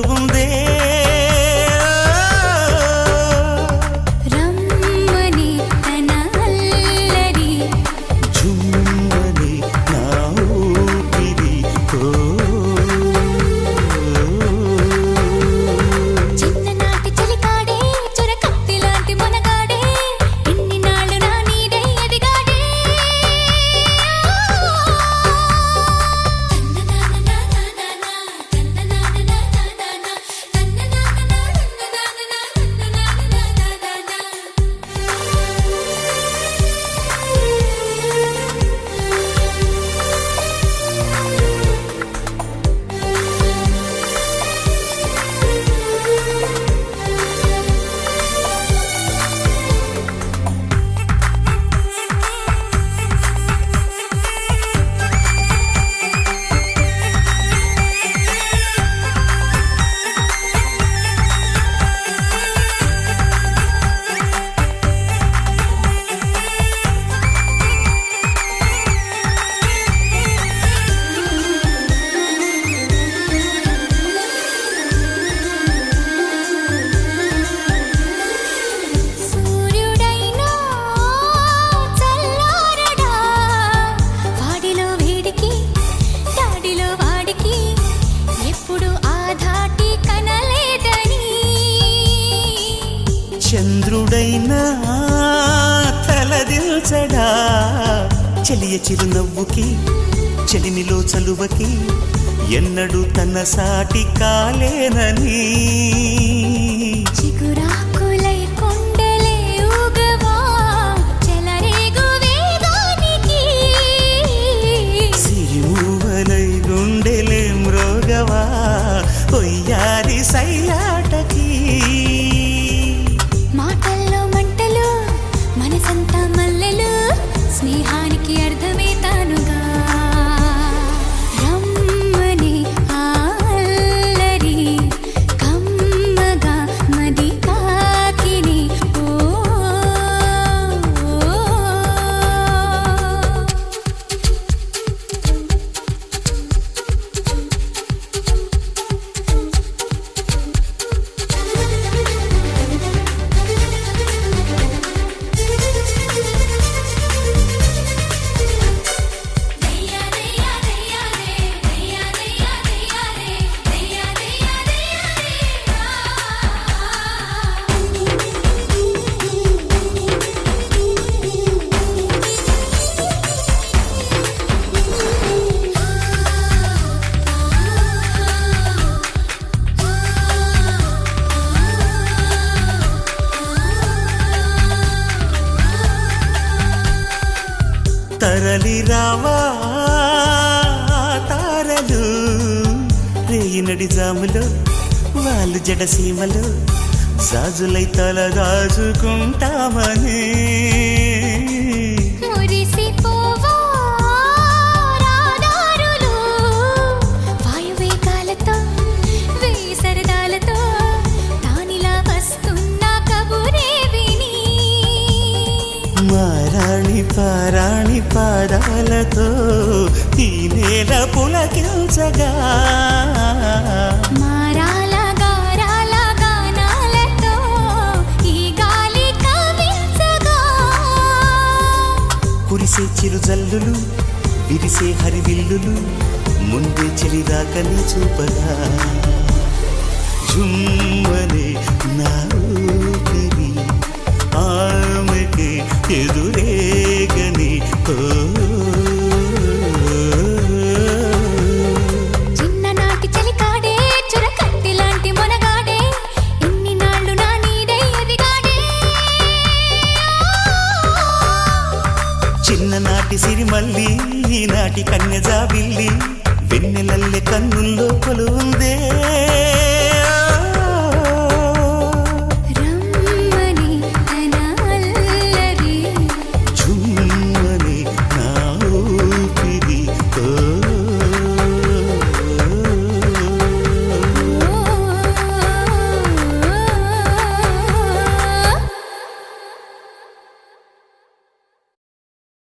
కొలువుందే రమ్మని తన అల్లరి జుమ్మని నా ఊపిరి చిన్ననాటి చలికాడే చొరకత్తి లాంటి మొనగాడే ఇన్ని నాళ్ళు నా నీడై ఎదిగాడే సూర్యుడైనా చల్లారడా వాడిలో వేడికి దాడిలో వాడికి ఎప్పుడు ఆ ధాటి కనలేదని చంద్రుడైనా తలదిల్చడా చెలియ చిరునవ్వుకి చెలిమిలో చలువకి ఎన్నడూ తన సాటి కాలేనని చిగురాకులై కొండలే ఊగవా చెలరేగు వేగానికి సిరిమూవలై గుండెలే మ్రోగవా ఒయ్యారి సయ్యాటకి మాటల్లో మంటలు మనసంతా మల్లెలు స్నేహానికి అర్థమే తానుగా రమ్మని ఆ అల్లరి కమ్మగా మది కాకిని తరలి రావా తారలు రేయినడి జాములో వాళ్ళు జడసీమలో సాజులై తల దాచుకుంటామని మురిసిపోవా రాదారులు వాయువేగాలతో వేయి సరదాలతో తానిలా వస్తున్న కబురే విని మారాణి పారాణి పాదాలతో ఈ నేల పులకించగా మారాల గారాల గానాలతో ఈ గాలి కవించగా కురిసే చిరుజల్లులు విరిసే హరివిల్లులు ముందే చెలిదాకని చూపగా జుమ్మనే నా ఊపిరి ఆమెకి ఎదురేగని చిన్ననాటి చలికాడే చురకత్తి లాంటి మొనగాడే ఇన్ని నాళ్ళు నా నీడై ఎదిగాడే చిన్ననాటి సిరిమల్లి ఈనాటి కన్యజాబిల్లి వెన్నెలల్లె కన్నుల్లో కొలువుందే